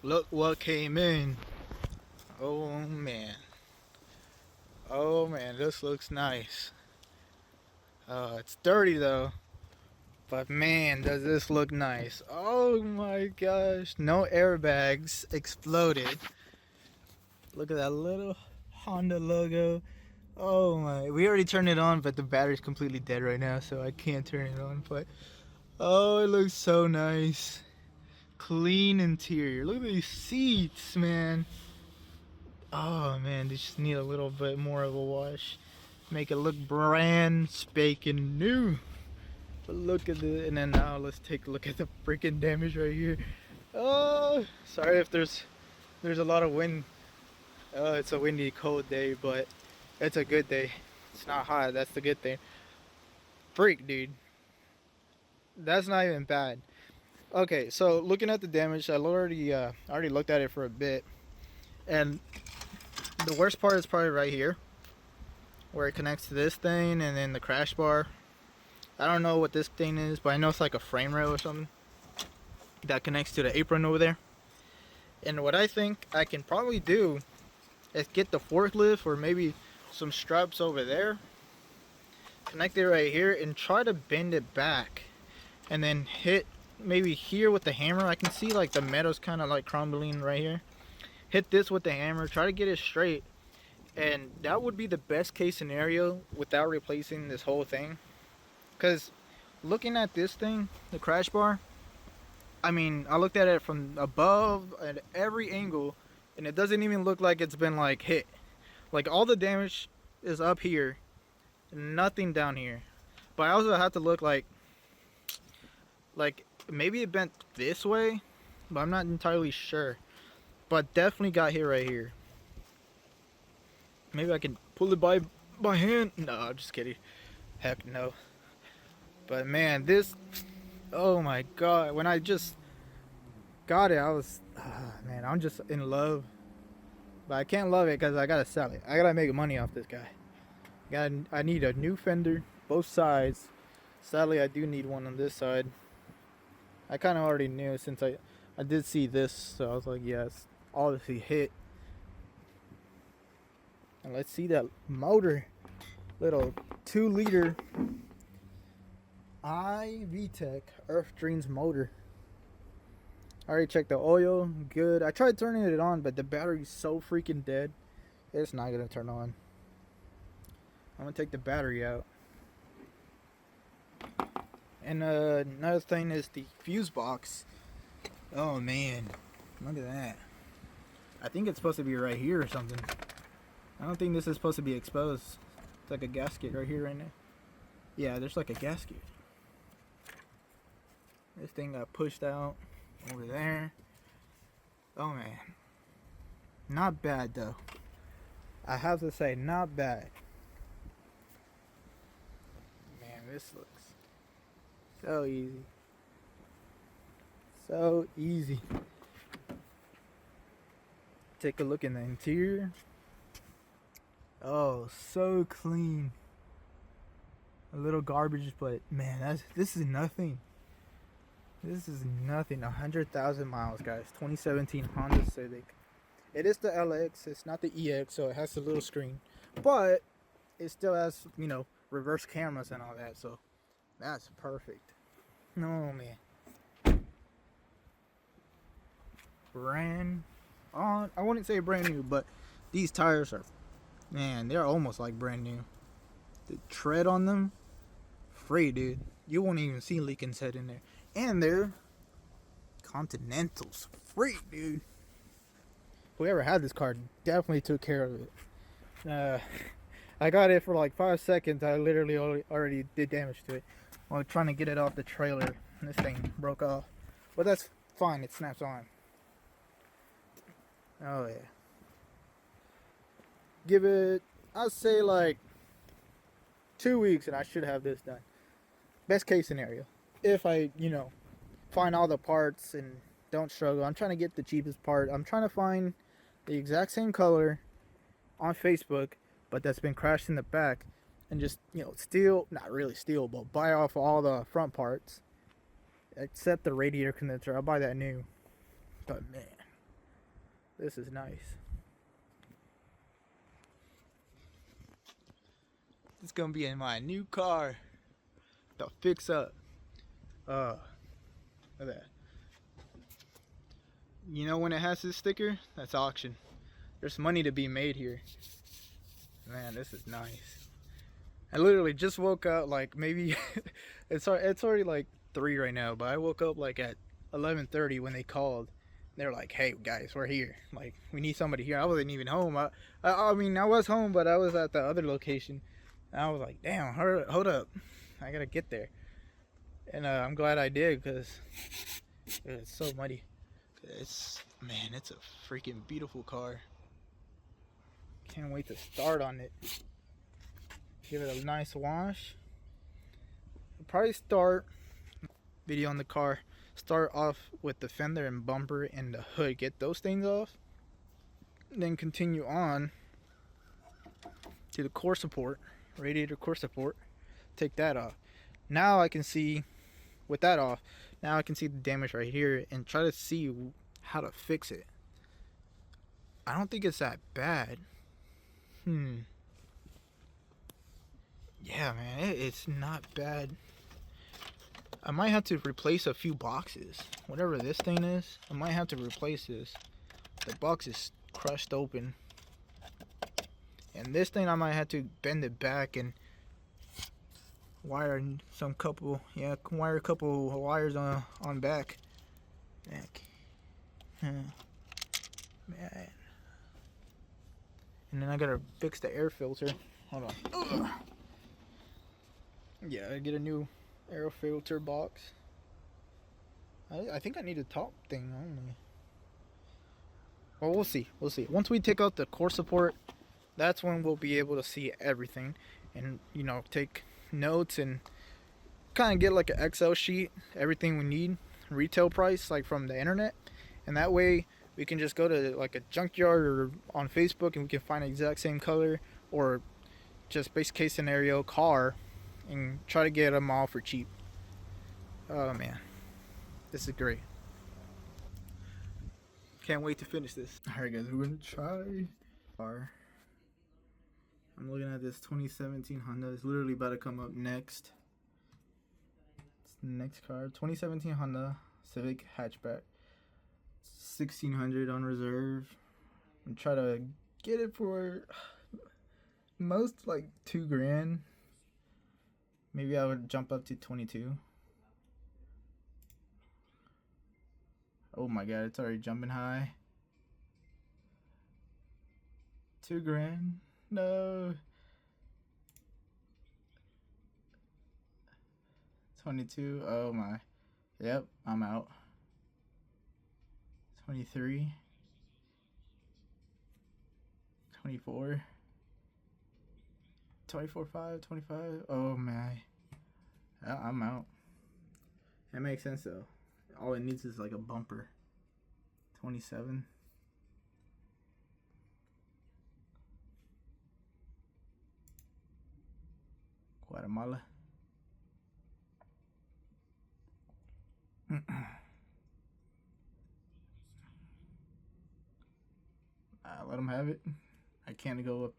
Look what came in. Oh man. Oh man, this looks nice. It's dirty though. But man, does this look nice. Oh my gosh. No airbags exploded. Look at that little Honda logo. Oh my. We already turned it on, but the battery's completely dead right now, so I can't turn it on. But oh, it looks so nice. Clean interior. Look at these seats, man. Oh man, they just need a little bit more of a wash. Make it look brand spanking new. But look at it, and then now let's take a look at the freaking damage right here. Oh, sorry if there's a lot of wind. It's a windy, cold day, but it's a good day. It's not hot. That's the good thing. Freak, dude. That's not even bad. Okay, so looking at the damage, I already looked at it for a bit, and the worst part is probably right here, where it connects to this thing, and then the crash bar. I don't know what this thing is, but I know it's like a frame rail or something that connects to the apron over there. And what I think I can probably do is get the forklift or maybe some straps over there, connect it right here, and try to bend it back, and then hit maybe here with the hammer. I can see like the metal's kind of like crumbling right here. Hit this with the hammer, try to get it straight, and that would be the best case scenario without replacing this whole thing. Because looking at this thing, the crash bar, I mean, I looked at it from above at every angle, and it doesn't even look like it's been like hit. Like all the damage is up here, nothing down here. But I also have to look like maybe it bent this way, but I'm not entirely sure. But definitely got hit right here. Maybe I can pull it by my hand. No, I'm just kidding. Heck no. But man, this, oh my god, when I just got it, I was, man, I'm just in love. But I can't love it because I gotta sell it. I gotta make money off this guy. I need a new fender, both sides. Sadly, I do need one on this side. I kind of already knew since I did see this, so I was like, yes, obviously hit. And let's see that motor, little 2-liter iVTEC Earth Dreams motor. I already checked the oil, good. I tried turning it on, but the battery's so freaking dead, it's not gonna turn on. I'm gonna take the battery out. And another thing is the fuse box. Oh man, look at that. I think it's supposed to be right here or something. I don't think this is supposed to be exposed. It's like a gasket right here, right now. Yeah, there's like a gasket. This thing got pushed out over there. Oh man, not bad though. I have to say, not bad. Man, this looks so easy. So easy. Take a look in the interior. Oh, so clean. A little garbage, but man, this is nothing. This is nothing. 100,000 miles, guys. 2017 Honda Civic. It is the LX. It's not the EX, so it has a little screen, but it still has, reverse cameras and all that. So that's perfect. No man. Brand on. I wouldn't say brand new, but these tires are, man, they're almost like brand new. The tread on them, free, dude. You won't even see Lincoln's head in there. And they're Continentals. Free, dude. Whoever had this car definitely took care of it. I got it for like 5 seconds. I literally already did damage to it while trying to get it off the trailer. This thing broke off. But that's fine. It snaps on. Oh, yeah. Give it, I'd say like 2 weeks and I should have this done. Best case scenario. If I, find all the parts and don't struggle. I'm trying to get the cheapest part. I'm trying to find the exact same color on Facebook, but that's been crashed in the back, and just, steal, not really steal, but buy off all the front parts except the radiator condenser. I'll buy that new. But man, This is nice. It's gonna be in my new car. The fix up. Look at that. You know when it has this sticker? That's auction. There's money to be made here. Man, this is nice. I literally just woke up like maybe it's already like 3 right now, but I woke up like at 11:30 when they called. They're like, "Hey guys, we're here. Like, we need somebody here." I wasn't even home. I mean, I was home, but I was at the other location. And I was like, "Damn, hold up, I gotta get there." And I'm glad I did because it's so muddy. Man, it's a freaking beautiful car. Can't wait to start on it. Give it a nice wash. I'll probably start video on the car. Start off with the fender and bumper and the hood. Get those things off. Then continue on to the core support, radiator core support. Take that off. Now I can see, with that off, now I can see the damage right here and try to see how to fix it. I don't think it's that bad. Yeah, man, it's not bad. I might have to replace a few boxes. Whatever this thing is, I might have to replace this. The box is crushed open. And this thing I might have to bend it back and wire a couple wires on back. Man. And then I gotta fix the air filter. Hold on. Ugh. Yeah, I get a new air filter box. I think I need a top thing only. Well, we'll see. We'll see. Once we take out the core support, that's when we'll be able to see everything, and take notes and kind of get like an Excel sheet, everything we need, retail price like from the internet, and that way we can just go to like a junkyard or on Facebook and we can find the exact same color or just base case scenario car and try to get them all for cheap. Oh man, this is great. Can't wait to finish this. Alright guys, we're gonna try car. I'm looking at this 2017 Honda. It's literally about to come up next. It's the next car. 2017 Honda Civic hatchback. 1600 on reserve. I'm trying to get it for most like $2,000. Maybe I would jump up to 22. Oh my god, it's already jumping high. $2,000. No. 22. Oh my. Yep, I'm out. 23. 24. 24.5, 25. Oh my. I'm out. That makes sense though. All it needs is like a bumper. 27. Guatemala. Let them have it. I can't go up.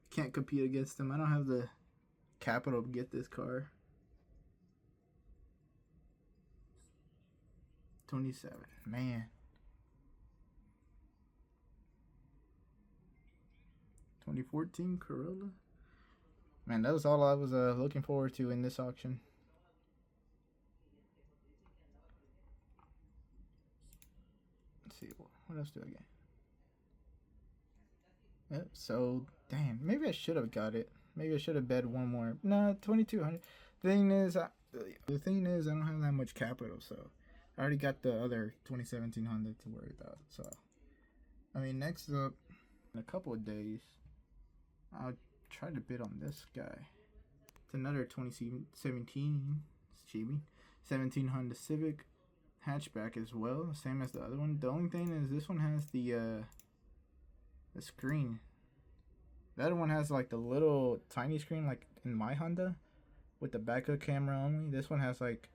Can't compete against them. I don't have the capital to get this car. 27. Man. 2014 Corolla. Man, that was all I was looking forward to in this auction. Let's see, what else do I get? Yep, so, damn, maybe I should have got it. Maybe I should have bet one more. Nah, 2200. The thing is, I don't have that much capital, so I already got the other 2017 Honda to worry about. So, I mean, next up, in a couple of days, I'll try to bid on this guy. It's another 2017 Honda Civic hatchback as well, same as the other one. The only thing is this one has the screen. The other one has like the little tiny screen like in my Honda with the backup camera only. This one has like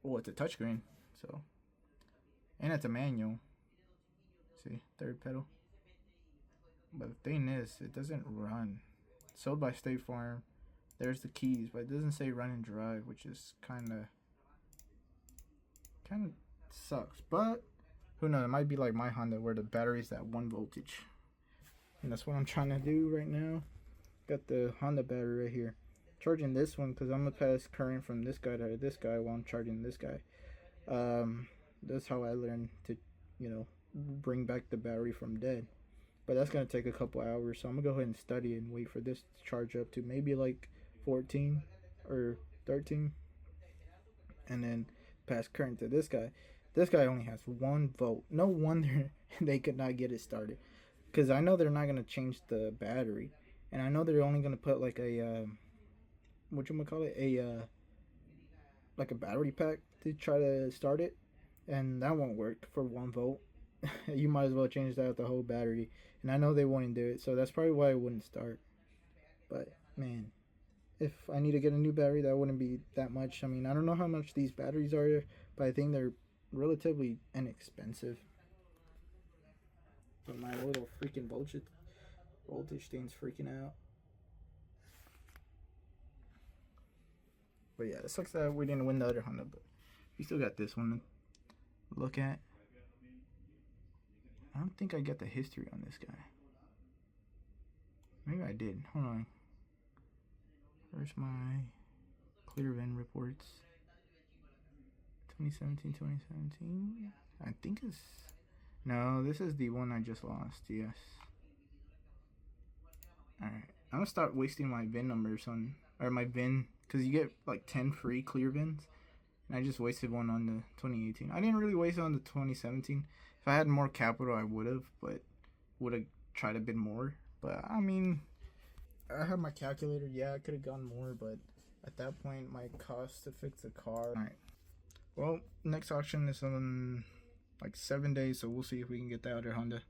well, it's a touchscreen, so, and it's a manual. See, third pedal. But the thing is, it doesn't run. Sold by State Farm. There's the keys, but it doesn't say run and drive, which is kind of sucks. But who knows? It might be like my Honda, where the battery's at 1 voltage, and that's what I'm trying to do right now. Got the Honda battery right here. Charging this one because I'm gonna pass current from this guy to this guy while I'm charging this guy. That's how I learned to, bring back the battery from dead. But that's gonna take a couple hours, so I'm gonna go ahead and study and wait for this to charge up to maybe like 14 or 13, and then pass current to this guy. This guy only has 1 volt. No wonder they could not get it started, because I know they're not gonna change the battery, and I know they're only gonna put like a like a battery pack to try to start it, and that won't work for 1 volt. You might as well change out the whole battery, and I know they wouldn't do it, so that's probably why it wouldn't start. But man, if I need to get a new battery, that wouldn't be that much. I mean, I don't know how much these batteries are, but I think they're relatively inexpensive. But my little freaking voltage thing's freaking out. But yeah, it sucks that we didn't win the other Honda, but we still got this one to look at. I don't think I get the history on this guy. Maybe I did. Hold on. Where's my clear VIN reports? 2017. I think it's... No, this is the one I just lost. Yes. Alright. I'm gonna stop wasting my VIN numbers on... Or my VIN... Because you get like 10 free clear VINs. And I just wasted one on the 2018. I didn't really waste it on the 2017. If I had more capital, I would have. But would have tried a bit more. But, I mean... I have my calculator. Yeah, I could have gone more. But at that point, my cost to fix the car... Alright. Well, next auction is in like 7 days. So we'll see if we can get the other Honda.